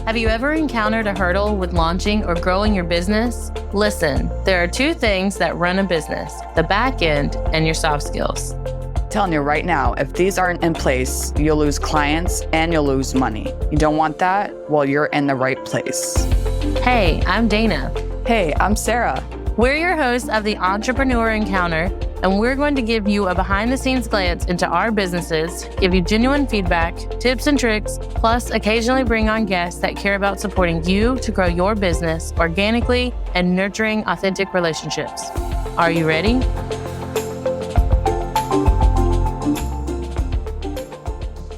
Have you ever encountered a hurdle with launching or growing your business? Listen, there are two things that run a business, the back end and your soft skills. Telling you right now, if these aren't in place, you'll lose clients and you'll lose money. You don't want that? Well, you're in the right place. Hey, I'm Dana. Hey, I'm Sarah. We're your hosts of the Entrepreneur Encounter, and we're going to give you a behind-the-scenes glance into our businesses, give you genuine feedback, tips and tricks, plus occasionally bring on guests that care about supporting you to grow your business organically and nurturing authentic relationships. Are you ready?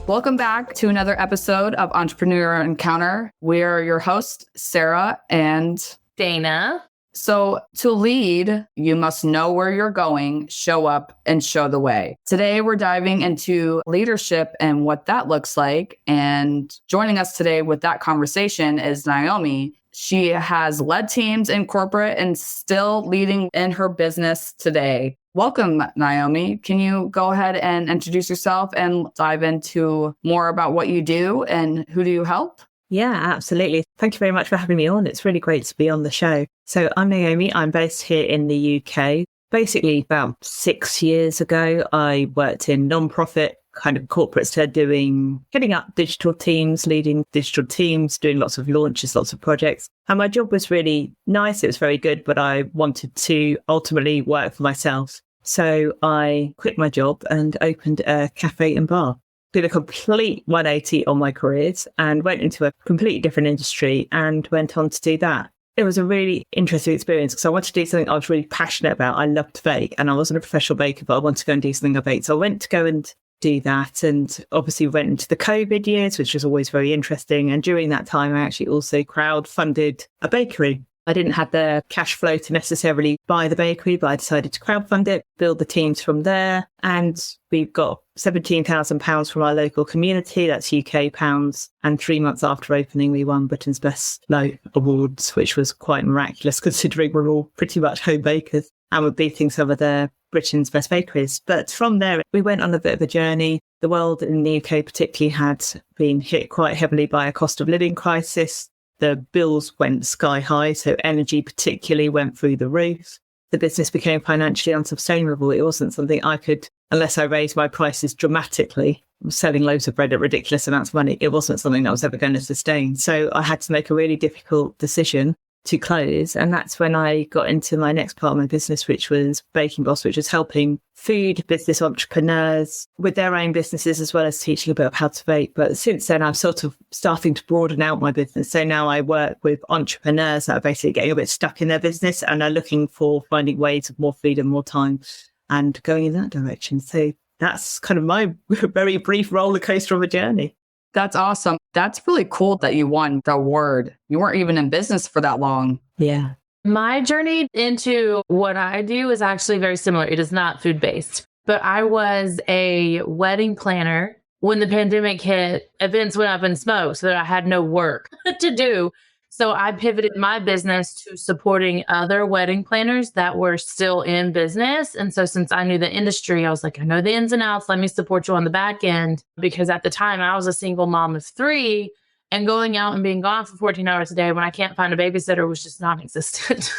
Welcome back to another episode of Entrepreneur Encounter. We're your hosts, Sarah and Dana. So to lead, you must know where you're going, show up, and show the way. Today, we're diving into leadership and what that looks like. And joining us today with that conversation is Naomi. She has led teams in corporate and still leading in her business today. Welcome, Naomi. Can you go ahead and introduce yourself and dive into more about what you do and who do you help? Yeah, absolutely. Thank you very much for having me on. It's really great to be on the show. So I'm Naomi. I'm based here in the UK. Basically, about 6 years ago, I worked in non-profit kind of corporates heading up digital teams, leading digital teams, doing lots of launches, lots of projects. And my job was really nice. It was very good, but I wanted to ultimately work for myself. So I quit my job and opened a cafe and bar. Did a complete 180 on my careers and went into a completely different industry and went on to do that. It was a really interesting experience because I wanted to do something I was really passionate about. I loved to bake and I wasn't a professional baker, but I wanted to go and do something I baked. So I went to go and do that, and obviously went into the COVID years, which was always very interesting. And during that time, I actually also crowdfunded a bakery. I didn't have the cash flow to necessarily buy the bakery, but I decided to crowdfund it, build the teams from there. And we've got £17,000 from our local community. That's UK pounds. And 3 months after opening, we won Britain's Best Loaf Awards, which was quite miraculous considering we're all pretty much home bakers and we're beating some of the Britain's best bakeries. But from there, we went on a bit of a journey. The world in the UK particularly had been hit quite heavily by a cost of living crisis. The bills went sky high, so energy particularly went through the roof. The business became financially unsustainable. It wasn't something I could, unless I raised my prices dramatically, selling loaves of bread at ridiculous amounts of money, it wasn't something that I was ever going to sustain. So I had to make a really difficult decision to close. And that's when I got into my next part of my business, which was Baking Boss, which is helping food business entrepreneurs with their own businesses, as well as teaching a bit of how to bake. But since then, I'm sort of starting to broaden out my business. So now I work with entrepreneurs that are basically getting a bit stuck in their business and are looking for finding ways of more freedom, more time, and going in that direction. So that's kind of my very brief roller coaster of a journey. That's awesome. That's really cool that you won the award. You weren't even in business for that long. Yeah. My journey into what I do is actually very similar. It is not food-based, but I was a wedding planner. When the pandemic hit, events went up in smoke, so that I had no work to do. So I pivoted my business to supporting other wedding planners that were still in business. And so since I knew the industry, I was like, I know the ins and outs. Let me support you on the back end. Because at the time I was a single mom of 3, and going out and being gone for 14 hours a day when I can't find a babysitter was just non-existent.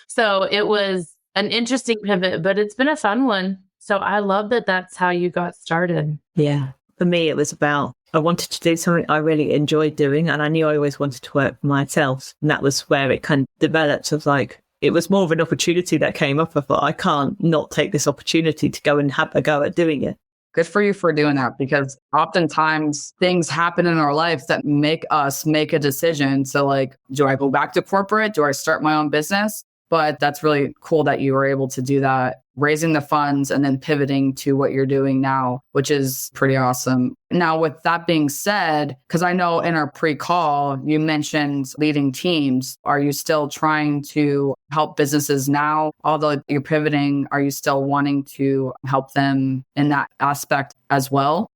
So it was an interesting pivot, but it's been a fun one. So I love that that's how you got started. Yeah. For me, it was about, I wanted to do something I really enjoyed doing. And I knew I always wanted to work for myself. And that was where it kind of developed of like, it was more of an opportunity that came up. I thought, I can't not take this opportunity to go and have a go at doing it. Good for you for doing that, because oftentimes things happen in our life that make us make a decision. So like, do I go back to corporate? Do I start my own business? But that's really cool that you were able to do that, raising the funds and then pivoting to what you're doing now, which is pretty awesome. Now, with that being said, because I know in our pre-call, you mentioned leading teams. Are you still trying to help businesses now? Although you're pivoting, are you still wanting to help them in that aspect as well?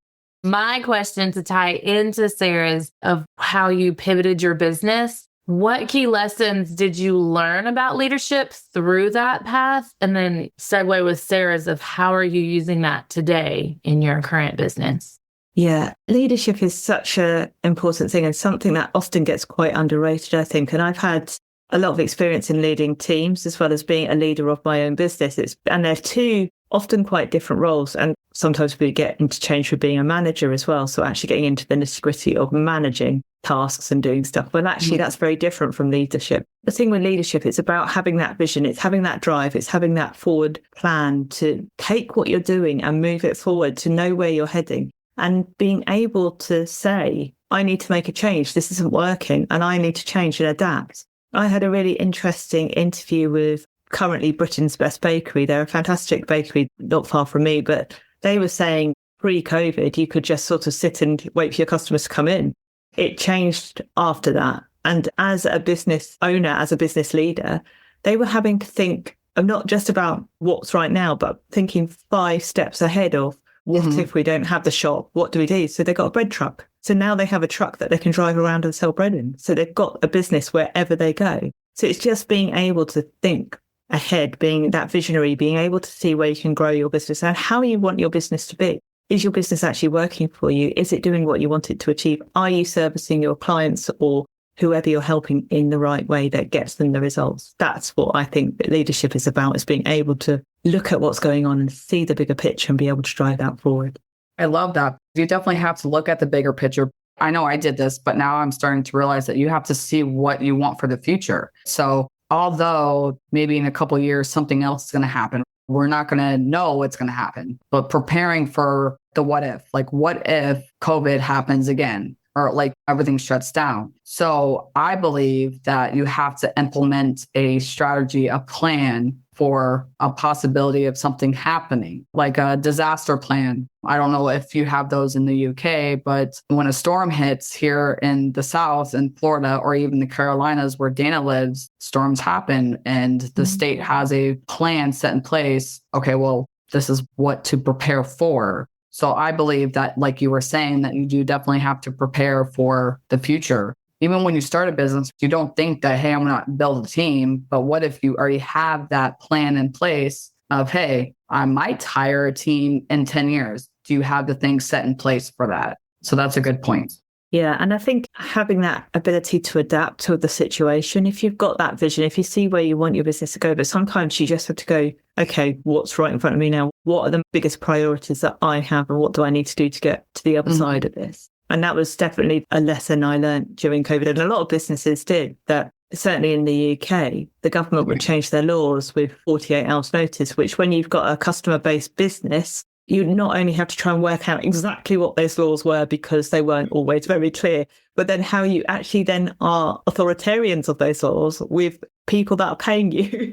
My question to tie into Sarah's of how you pivoted your business, what key lessons did you learn about leadership through that path? And then segue with Sarah's of how are you using that today in your current business? Yeah, leadership is such an important thing and something that often gets quite underrated, I think. And I've had a lot of experience in leading teams as well as being a leader of my own business. And they're two often quite different roles. And sometimes we get interchanged with being a manager as well. So actually getting into the nitty-gritty of managing tasks and doing stuff. But actually, that's very different from leadership. The thing with leadership, it's about having that vision. It's having that drive. It's having that forward plan to take what you're doing and move it forward, to know where you're heading. And being able to say, I need to make a change. This isn't working and I need to change and adapt. I had a really interesting interview with currently Britain's Best Bakery. They're a fantastic bakery not far from me, but they were saying pre-COVID, you could just sort of sit and wait for your customers to come in. It changed after that. And as a business owner, as a business leader, they were having to think not just about what's right now, but thinking 5 steps ahead of what if we don't have the shop? What do we do? So they got a bread truck. So now they have a truck that they can drive around and sell bread in. So they've got a business wherever they go. So it's just being able to think ahead, being that visionary, being able to see where you can grow your business and how you want your business to be. Is your business actually working for you? Is it doing what you want it to achieve? Are you servicing your clients or whoever you're helping in the right way that gets them the results? That's what I think that leadership is about, is being able to look at what's going on and see the bigger picture and be able to drive that forward. I love that. You definitely have to look at the bigger picture. I know I did this, but now I'm starting to realize that you have to see what you want for the future. So although maybe in a couple of years, something else is going to happen, we're not going to know what's going to happen, but preparing for the what if, like what if COVID happens again? Or like everything shuts down. So I believe that you have to implement a strategy, a plan for a possibility of something happening, like a disaster plan. I don't know if you have those in the UK, but when a storm hits here in the South, in Florida, or even the Carolinas where Dana lives, storms happen and the state has a plan set in place. Okay, well, this is what to prepare for. So I believe that, like you were saying, that you do definitely have to prepare for the future. Even when you start a business, you don't think that, hey, I'm going to build a team. But what if you already have that plan in place of, hey, I might hire a team in 10 years. Do you have the things set in place for that? So that's a good point. Yeah. And I think having that ability to adapt to the situation, if you've got that vision, if you see where you want your business to go, but sometimes you just have to go, okay, what's right in front of me now? What are the biggest priorities that I have and what do I need to do to get to the other side of this? And that was definitely a lesson I learned during COVID. And a lot of businesses did that. Certainly in the UK, the government would change their laws with 48 hours notice, which when you've got a customer-based business, you not only have to try and work out exactly what those laws were because they weren't always very clear, but then how you actually then are authoritarians of those laws with people that are paying you.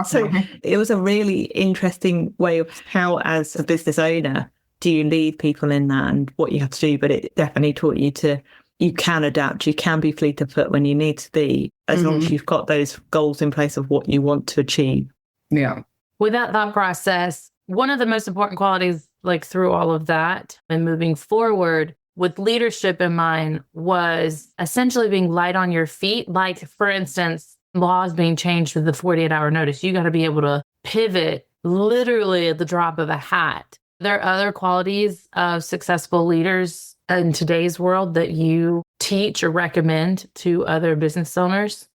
So it was a really interesting way of how, as a business owner, do you lead people in that and what you have to do. But it definitely taught you you can adapt, you can be fleet of foot when you need to be, as long as you've got those goals in place of what you want to achieve. Yeah. With that thought process, one of the most important qualities, like through all of that and moving forward with leadership in mind, was essentially being light on your feet. Like, for instance, laws being changed with the 48-hour notice. You got to be able to pivot literally at the drop of a hat. There are other qualities of successful leaders in today's world that you teach or recommend to other business owners?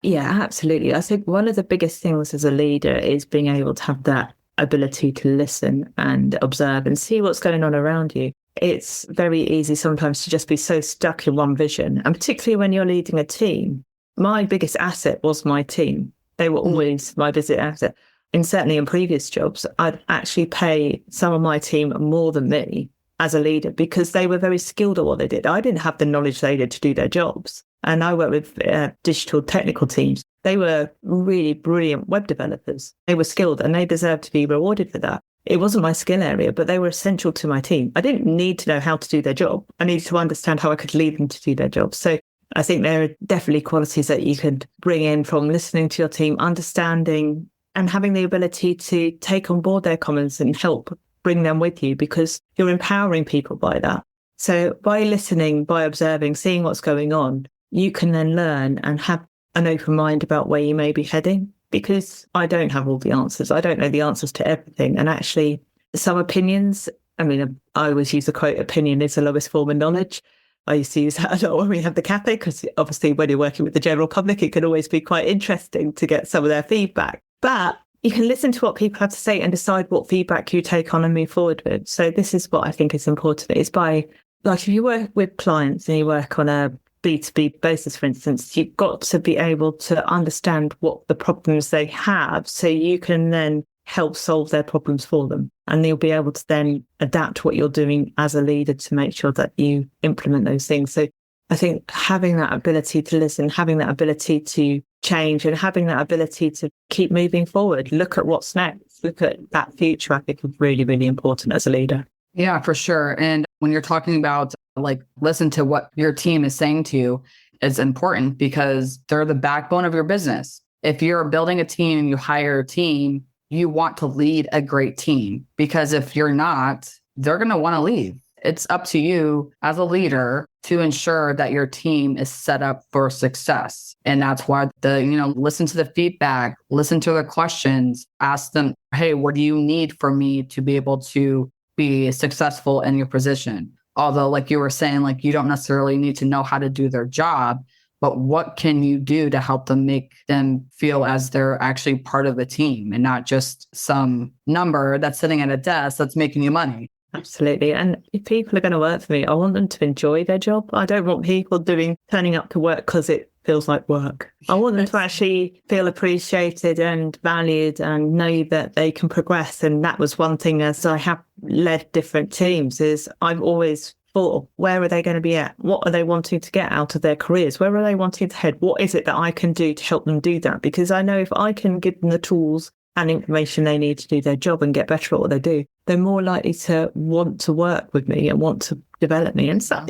Yeah, absolutely. I think one of the biggest things as a leader is being able to have that ability to listen and observe and see what's going on around you. It's very easy sometimes to just be so stuck in one vision. And particularly when you're leading a team, my biggest asset was my team. They were always my biggest asset. And certainly in previous jobs, I'd actually pay some of my team more than me as a leader because they were very skilled at what they did. I didn't have the knowledge they did to do their jobs. And I worked with digital technical teams. They were really brilliant web developers. They were skilled and they deserved to be rewarded for that. It wasn't my skill area, but they were essential to my team. I didn't need to know how to do their job. I needed to understand how I could lead them to do their job. So I think there are definitely qualities that you could bring in from listening to your team, understanding and having the ability to take on board their comments and help bring them with you because you're empowering people by that. So by listening, by observing, seeing what's going on, you can then learn and have an open mind about where you may be heading because I don't have all the answers. I don't know the answers to everything. And actually, some opinions I mean, I always use the quote, opinion is the lowest form of knowledge. I used to use that a lot when we had the cafe, because obviously when you're working with the general public, it can always be quite interesting to get some of their feedback. But you can listen to what people have to say and decide what feedback you take on and move forward with. So this is what I think is important, is by, like, if you work with clients and you work on a B2B basis, for instance, you've got to be able to understand what the problems they have so you can then help solve their problems for them. And you'll be able to then adapt what you're doing as a leader to make sure that you implement those things. So I think having that ability to listen, having that ability to change, and having that ability to keep moving forward, look at what's next, look at that future, I think is really, really important as a leader. Yeah, for sure. And when you're talking about like, listen to what your team is saying to you, it's important because they're the backbone of your business. If you're building a team and you hire a team, you want to lead a great team, because if you're not, they're going to want to leave. It's up to you as a leader to ensure that your team is set up for success. And that's why listen to the feedback, listen to the questions, ask them, hey, what do you need from me to be able to be successful in your position? Although, like you were saying, like, you don't necessarily need to know how to do their job, but what can you do to help them make them feel as they're actually part of the team and not just some number that's sitting at a desk that's making you money? Absolutely. And if people are going to work for me, I want them to enjoy their job. I don't want people turning up to work because it feels like work. I want them to actually feel appreciated and valued and know that they can progress. And that was one thing, as I have led different teams, is I've always thought, where are they going to be at? What are they wanting to get out of their careers? Where are they wanting to head? What is it that I can do to help them do that? Because I know if I can give them the tools and information they need to do their job and get better at what they do, they're more likely to want to work with me and want to develop me. And so,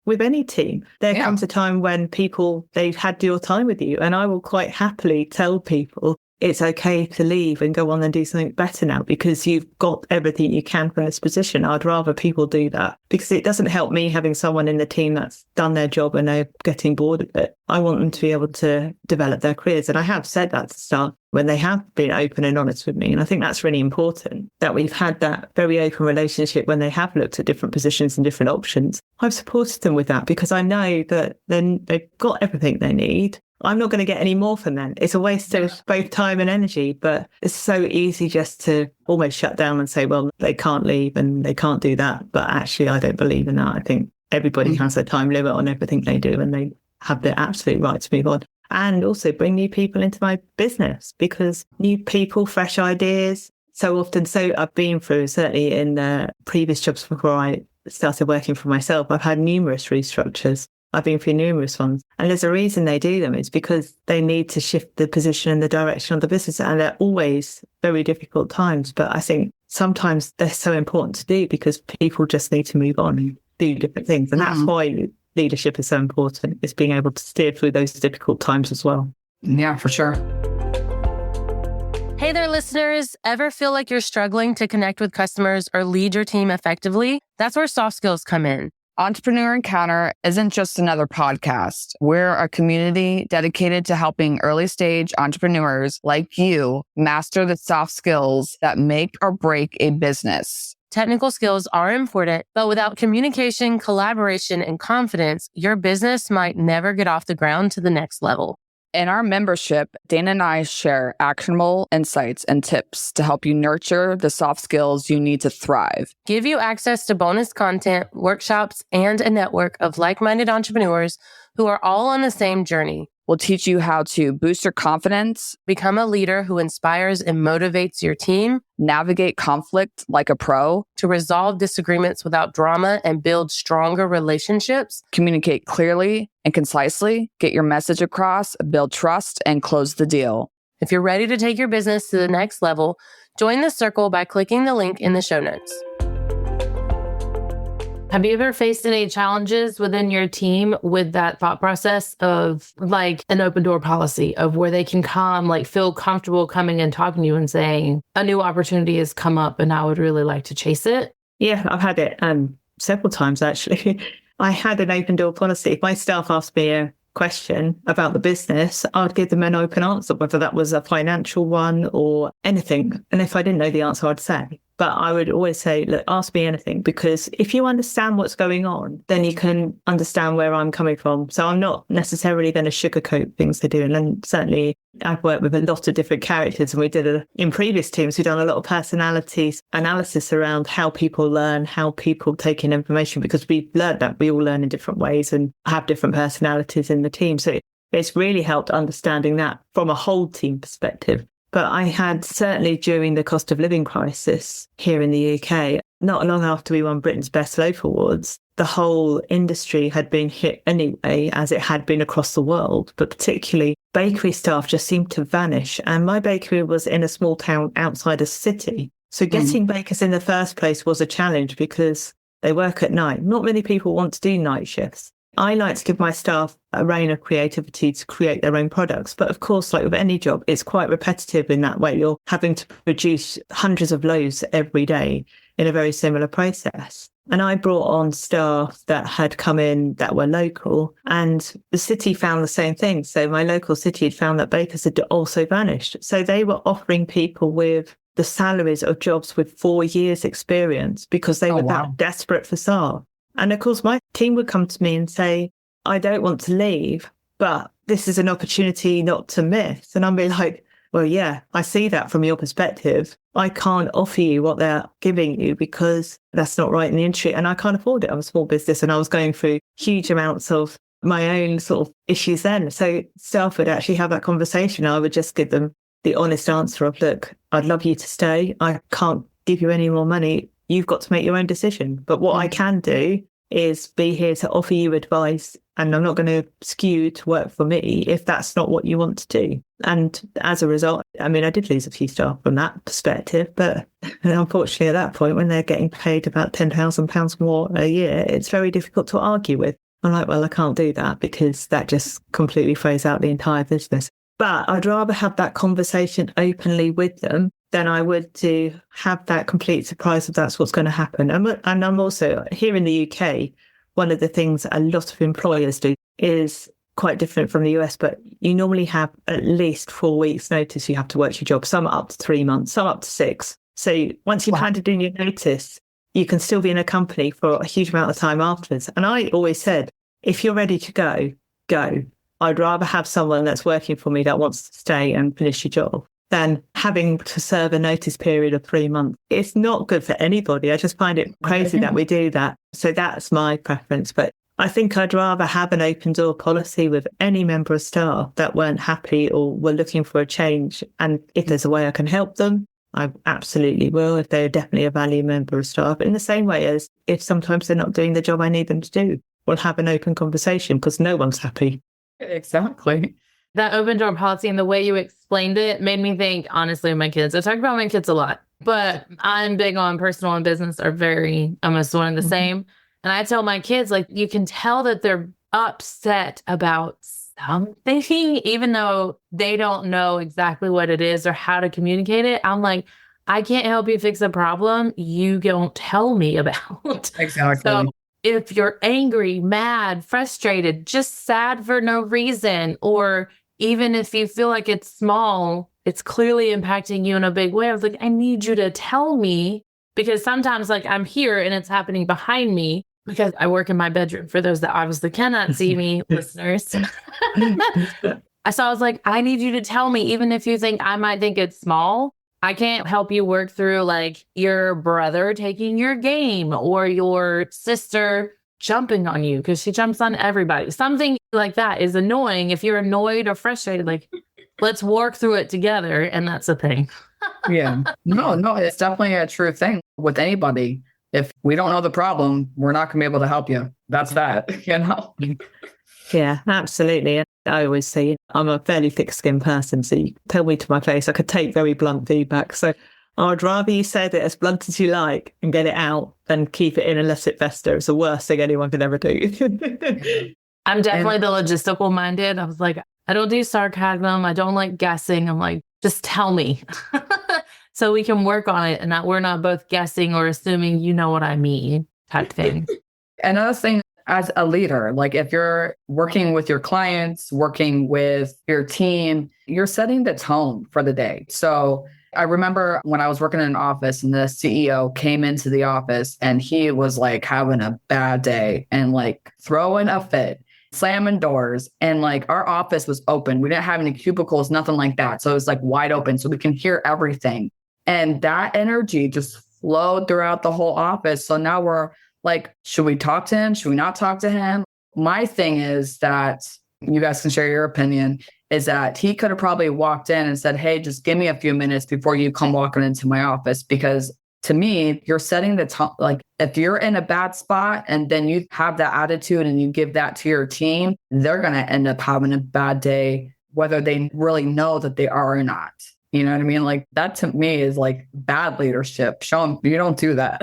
with any team, there comes a time when they've had your time with you. And I will quite happily tell people it's okay to leave and go on and do something better now, because you've got everything you can from this position. I'd rather people do that, because it doesn't help me having someone in the team that's done their job and they're getting bored of it. I want them to be able to develop their careers. And I have said that to start when they have been open and honest with me. And I think that's really important, that we've had that very open relationship when they have looked at different positions and different options. I've supported them with that because I know that then they've got everything they need. I'm not going to get any more from them. It's a waste of both time and energy, but it's so easy just to almost shut down and say, well, they can't leave and they can't do that. But actually, I don't believe in that. I think everybody has a time limit on everything they do, and they have the absolute right to move on. And also bring new people into my business, because new people, fresh ideas, so often. So I've been through, certainly in previous jobs before I started working for myself, I've had numerous restructures. I've been through numerous ones. And there's a reason they do them. It's because they need to shift the position and the direction of the business. And they're always very difficult times. But I think sometimes they're so important to do, because people just need to move on and do different things. And that's why leadership is so important, is being able to steer through those difficult times as well. Yeah, for sure. Hey there, listeners. Ever feel like you're struggling to connect with customers or lead your team effectively? That's where soft skills come in. Entrepreneur Encounter isn't just another podcast. We're a community dedicated to helping early stage entrepreneurs like you master the soft skills that make or break a business. Technical skills are important, but without communication, collaboration, and confidence, your business might never get off the ground to the next level. In our membership, Dana and I share actionable insights and tips to help you nurture the soft skills you need to thrive. Give you access to bonus content, workshops, and a network of like-minded entrepreneurs who are all on the same journey. We'll teach you how to boost your confidence, become a leader who inspires and motivates your team, navigate conflict like a pro, to resolve disagreements without drama and build stronger relationships, communicate clearly and concisely, get your message across, build trust, and close the deal. If you're ready to take your business to the next level, join the circle by clicking the link in the show notes. Have you ever faced any challenges within your team with that thought process of like an open door policy, of where they can come, like feel comfortable coming and talking to you and saying, a new opportunity has come up and I would really like to chase it? Yeah, I've had it several times, actually. I had an open door policy. If my staff asked me a question about the business, I'd give them an open answer, whether that was a financial one or anything. And if I didn't know the answer, I'd say. But I would always say, look, ask me anything, because if you understand what's going on, then you can understand where I'm coming from. So I'm not necessarily going to sugarcoat things they're doing. And certainly I've worked with a lot of different characters, and in previous teams, we've done a lot of personalities analysis around how people learn, how people take in information, because we've learned that we all learn in different ways and have different personalities in the team. So it's really helped understanding that from a whole team perspective. But I had, certainly during the cost of living crisis here in the UK, not long after we won Britain's Best Local Awards, the whole industry had been hit anyway, as it had been across the world, but particularly bakery staff just seemed to vanish. And my bakery was in a small town outside a city. So getting bakers in the first place was a challenge because they work at night. Not many people want to do night shifts. I like to give my staff a reign of creativity to create their own products. But of course, like with any job, it's quite repetitive in that way. You're having to produce hundreds of loaves every day in a very similar process. And I brought on staff that had come in that were local, and the city found the same thing. So my local city had found that bakers had also vanished. So they were offering people with the salaries of jobs with 4 years experience because they were that desperate for staff. And of course, my team would come to me and say, I don't want to leave, but this is an opportunity not to miss. And I'd be like, well, yeah, I see that from your perspective. I can't offer you what they're giving you because that's not right in the industry. And I can't afford it. I'm a small business and I was going through huge amounts of my own sort of issues then. So staff would actually have that conversation. I would just give them the honest answer of, look, I'd love you to stay. I can't give you any more money. You've got to make your own decision. But what I can do is be here to offer you advice, and I'm not going to skew you to work for me if that's not what you want to do. And as a result, I mean, I did lose a few staff from that perspective, but unfortunately at that point, when they're getting paid about £10,000 more a year, it's very difficult to argue with. I'm like, well, I can't do that because that just completely throws out the entire business. But I'd rather have that conversation openly with them than I would to have that complete surprise if that's what's going to happen. And I'm also, here in the UK, one of the things a lot of employers do is quite different from the US, but you normally have at least 4 weeks notice you have to work your job. Some are up to 3 months, some up to 6. So once you've handed in your notice, you can still be in a company for a huge amount of time afterwards. And I always said, if you're ready to go, go. I'd rather have someone that's working for me that wants to stay and finish your job than having to serve a notice period of 3 months. It's not good for anybody. I just find it crazy that we do that. So that's my preference. But I think I'd rather have an open door policy with any member of staff that weren't happy or were looking for a change. And if there's a way I can help them, I absolutely will, if they're definitely a valued member of staff. In the same way as if sometimes they're not doing the job I need them to do, we'll have an open conversation because no one's happy. Exactly. That open door policy and the way you explained it made me think, honestly, of my kids. I talk about my kids a lot, but I'm big on personal and business are very almost one and the same. And I tell my kids, like, you can tell that they're upset about something, even though they don't know exactly what it is or how to communicate it. I'm like, I can't help you fix a problem you don't tell me about. Exactly. So if you're angry, mad, frustrated, just sad for no reason, or even if you feel like it's small, it's clearly impacting you in a big way. I was like, I need you to tell me, because sometimes like I'm here and it's happening behind me because I work in my bedroom for those that obviously cannot see me, listeners. So I was like, I need you to tell me, even if you think I might think it's small. I can't help you work through like your brother taking your game or your sister jumping on you because she jumps on everybody. Something like that is annoying. If you're annoyed or frustrated, like, let's work through it together. And that's the thing. Yeah. No, it's definitely a true thing with anybody. If we don't know the problem, we're not going to be able to help you. That's that, you know? Yeah, absolutely. I always say I'm a fairly thick-skinned person, so you tell me to my face, I could take very blunt feedback. So I'd rather you say it as blunt as you like and get it out than keep it in and let it fester. It's the worst thing anyone can ever do. I'm definitely the logistical minded. I was like, I don't do sarcasm. I don't like guessing. I'm like, just tell me so we can work on it and that we're not both guessing or assuming you know what I mean type thing. Another thing, as a leader, like if you're working with your clients, working with your team, you're setting the tone for the day. So I remember when I was working in an office and the CEO came into the office and he was like having a bad day and like throwing a fit, slamming doors. And like our office was open. We didn't have any cubicles, nothing like that. So it was like wide open so we can hear everything. And that energy just flowed throughout the whole office. So now we're like, should we talk to him? Should we not talk to him? My thing is that you guys can share your opinion, is that he could have probably walked in and said, hey, just give me a few minutes before you come walking into my office. Because to me, you're setting the tone. Like if you're in a bad spot and then you have that attitude and you give that to your team, they're going to end up having a bad day, whether they really know that they are or not. You know what I mean? Like that to me is like bad leadership. Show them you don't do that.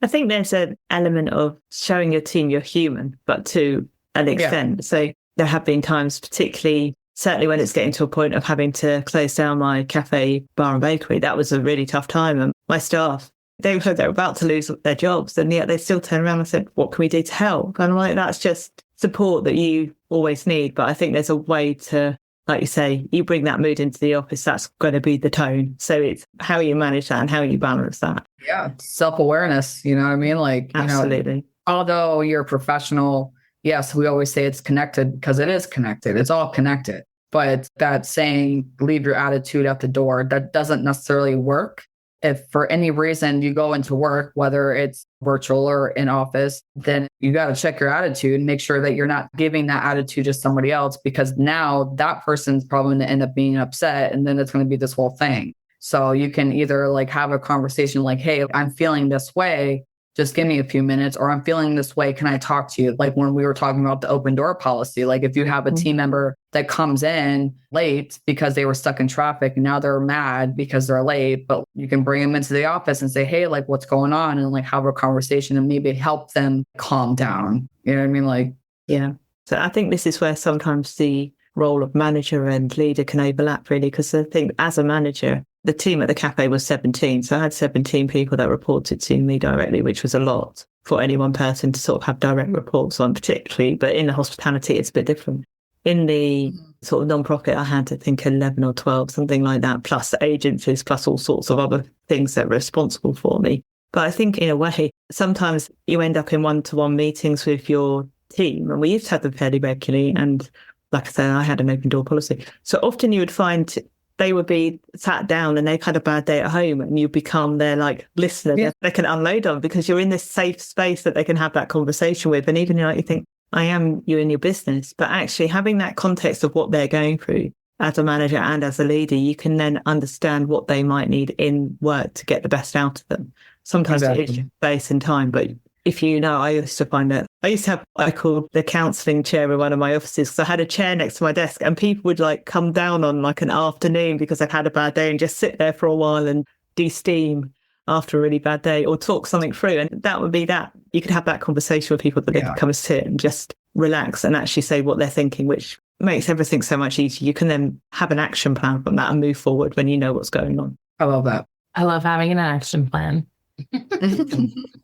I think there's an element of showing your team you're human, but to an extent. Yeah. So there have been times, particularly, certainly when it's getting to a point of having to close down my cafe, bar and bakery, that was a really tough time. And my staff, they were about to lose their jobs. And yet they still turn around and said, what can we do to help? And I'm like, that's just support that you always need. But I think there's a way to, like you say, you bring that mood into the office, that's going to be the tone. So it's how you manage that and how you balance that. Yeah. Self-awareness, you know what I mean? Like, absolutely. You know, although you're a professional, yes, we always say it's connected because it is connected. It's all connected. But that saying, leave your attitude at the door, that doesn't necessarily work. If for any reason you go into work, whether it's virtual or in office, then you got to check your attitude and make sure that you're not giving that attitude to somebody else, because now that person's probably going to end up being upset. And then it's going to be this whole thing. So you can either like have a conversation like, hey, I'm feeling this way. Just give me a few minutes, or I'm feeling this way. Can I talk to you? Like when we were talking about the open door policy, like if you have a team member that comes in late because they were stuck in traffic and now they're mad because they're late, but you can bring them into the office and say, hey, like what's going on? And like have a conversation and maybe help them calm down. You know what I mean? Like, yeah. So I think this is where sometimes the role of manager and leader can overlap really, because I think as a manager, the team at the cafe was 17. So I had 17 people that reported to me directly, which was a lot for any one person to sort of have direct reports on particularly. But in the hospitality, it's a bit different. In the sort of non-profit, I had, I think, 11 or 12, something like that, plus the agencies, plus all sorts of other things that were responsible for me. But I think in a way, sometimes you end up in one-to-one meetings with your team. And we used to have them fairly regularly. And like I said, I had an open door policy. So often you would find they would be sat down and they've had a bad day at home and you become their like listener that they can unload on, because you're in this safe space that they can have that conversation with. And even you think, I am you in your business, but actually having that context of what they're going through as a manager and as a leader, you can then understand what they might need in work to get the best out of them. Sometimes it is space and time, but if you know, I used to find that I used to have what I called the counselling chair in one of my offices. So I had a chair next to my desk and people would like come down on like an afternoon because they've had a bad day and just sit there for a while and de-steam after a really bad day or talk something through. And that would be that. You could have that conversation with people that they can come and sit and just relax and actually say what they're thinking, which makes everything so much easier. You can then have an action plan from that and move forward when you know what's going on. I love that. I love having an action plan.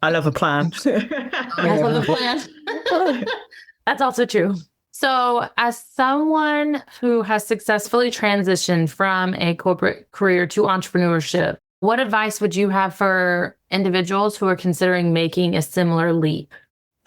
I love a plan. I love a plan. That's also true. So as someone who has successfully transitioned from a corporate career to entrepreneurship, what advice would you have for individuals who are considering making a similar leap?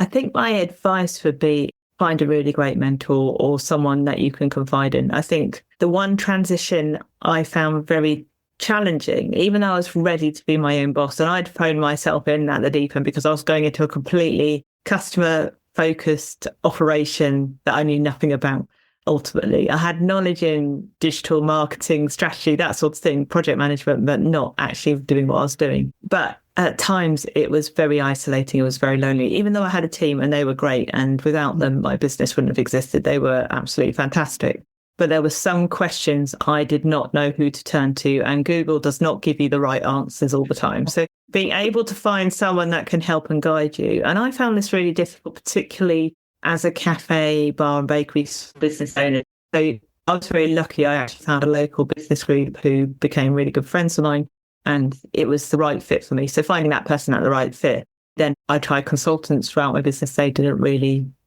I think my advice would be find a really great mentor or someone that you can confide in. I think the one transition I found very challenging, even though I was ready to be my own boss, and I'd thrown myself in at the deep end because I was going into a completely customer focused operation that I knew nothing about. Ultimately, I had knowledge in digital marketing, strategy, that sort of thing, project management, but not actually doing what I was doing. But at times it was very isolating. It was very lonely, even though I had a team and they were great. And without them, my business wouldn't have existed. They were absolutely fantastic. But there were some questions I did not know who to turn to, and Google does not give you the right answers all the time. So being able to find someone that can help and guide you. And I found this really difficult, particularly as a cafe, bar and bakery business owner. So I was very lucky. I actually found a local business group who became really good friends of mine, and it was the right fit for me. So finding that person at the right fit. Then I tried consultants throughout my business.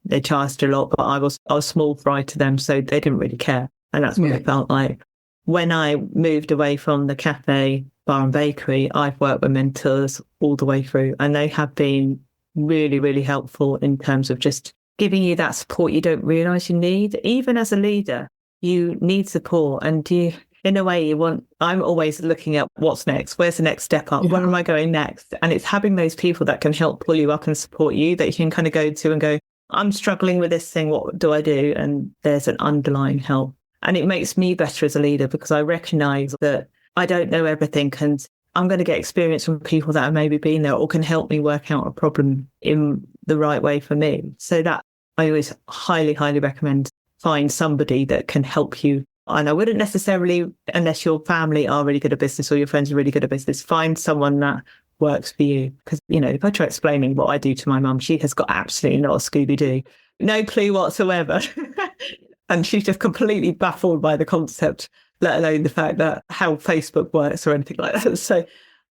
They charged a lot, but I was small fry to them, so they didn't really care. And that's what it felt like. when I moved away from the cafe, bar and bakery, I've worked with mentors all the way through, and they have been really, really helpful in terms of just giving you that support you don't realize you need. Even as a leader, you need support, and in a way, I'm always looking at what's next. Where's the next step up? Where am I going next? And it's having those people that can help pull you up and support you, that you can kind of go to and go, I'm struggling with this thing. What do I do? And there's an underlying help. And it makes me better as a leader because I recognize that I don't know everything, and I'm going to get experience from people that have maybe been there or can help me work out a problem in the right way for me. So that I always highly, highly recommend find somebody that can help you. And I wouldn't necessarily, unless your family are really good at business or your friends are really good at business, find someone that works for you. Because, if I try explaining what I do to my mum, she has got absolutely not a Scooby-Doo, no clue whatsoever. And she's just completely baffled by the concept, let alone the fact that how Facebook works or anything like that. So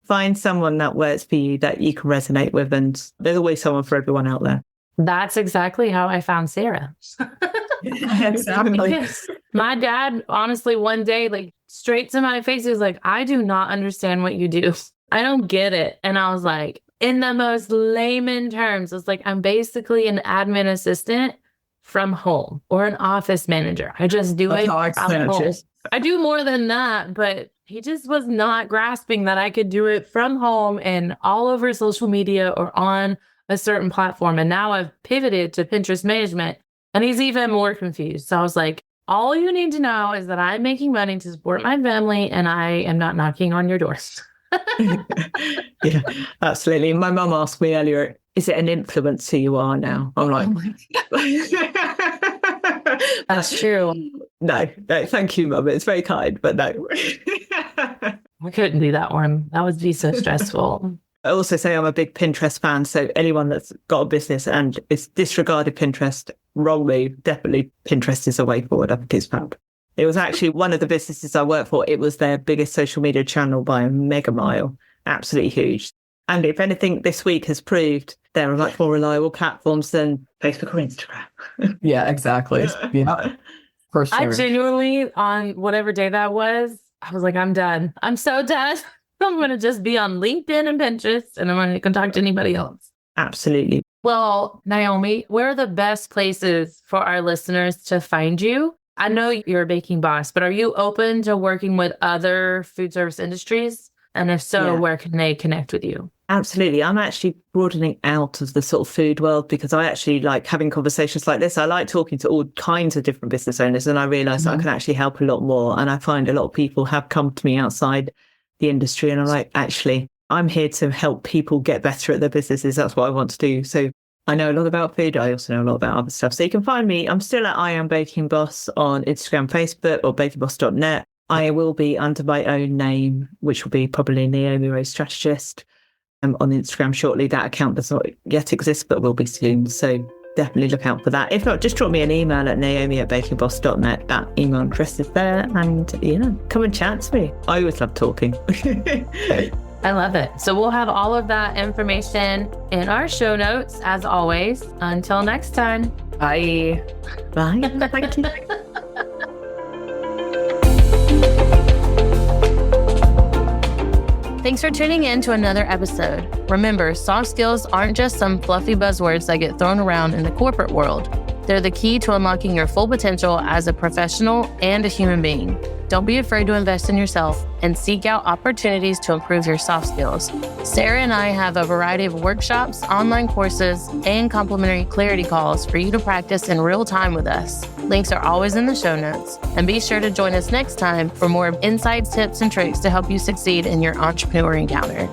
find someone that works for you that you can resonate with, and there's always someone for everyone out there. That's exactly how I found Sarah. Exactly. Yes. My dad, honestly, one day, straight to my face, he was like, I do not understand what you do. I don't get it. And I was like, in the most layman terms, it's like, I'm basically an admin assistant from home, or an office manager. I just do it from home. I do more than that, but he just was not grasping that I could do it from home and all over social media or on a certain platform. And now I've pivoted to Pinterest management, and he's even more confused. So I was like, all you need to know is that I'm making money to support my family, and I am not knocking on your doors. Yeah, absolutely. My mum asked me earlier, is it an influencer you are now? I'm like, That's true. No, thank you, Mum. It's very kind, but no. I couldn't do that one. That would be so stressful. I also say I'm a big Pinterest fan. So anyone that's got a business and is disregarded Pinterest wrongly, definitely Pinterest is a way forward. I think it's fab. It was actually one of the businesses I worked for. It was their biggest social media channel by a mega mile. Absolutely huge. And if anything, this week has proved there are much more reliable platforms than Facebook or Instagram. Yeah, exactly. Yeah, for sure. I genuinely, on whatever day that was, I was like, I'm done. I'm so done. I'm going to just be on LinkedIn and Pinterest, and I'm not going to talk to anybody else. Absolutely. Well, Naomi, where are the best places for our listeners to find you? I know you're a baking boss, but are you open to working with other food service industries? And if so, where can they connect with you? Absolutely. I'm actually broadening out of the sort of food world because I actually like having conversations like this. I like talking to all kinds of different business owners, and I realize that I can actually help a lot more. And I find a lot of people have come to me outside the industry, and I'm like, actually, I'm here to help people get better at their businesses. That's what I want to do. So I know a lot about food. I also know a lot about other stuff. So you can find me. I'm still at I Am Baking Boss on Instagram, Facebook, or bakingboss.net. I will be under my own name, which will be probably Naomi Rose Strategist. On Instagram shortly. That account does not yet exist, but will be soon. So definitely look out for that. If not, just drop me an email at naomi@bakingboss.net. That email address is there, and come and chat to me. I always love talking. I love it. So we'll have all of that information in our show notes, as always. Until next time. Bye. Bye. Thank you. Thanks for tuning in to another episode. Remember, soft skills aren't just some fluffy buzzwords that get thrown around in the corporate world. They're the key to unlocking your full potential as a professional and a human being. Don't be afraid to invest in yourself and seek out opportunities to improve your soft skills. Sarah and I have a variety of workshops, online courses, and complimentary clarity calls for you to practice in real time with us. Links are always in the show notes. And be sure to join us next time for more insights, tips, and tricks to help you succeed in your entrepreneur encounter.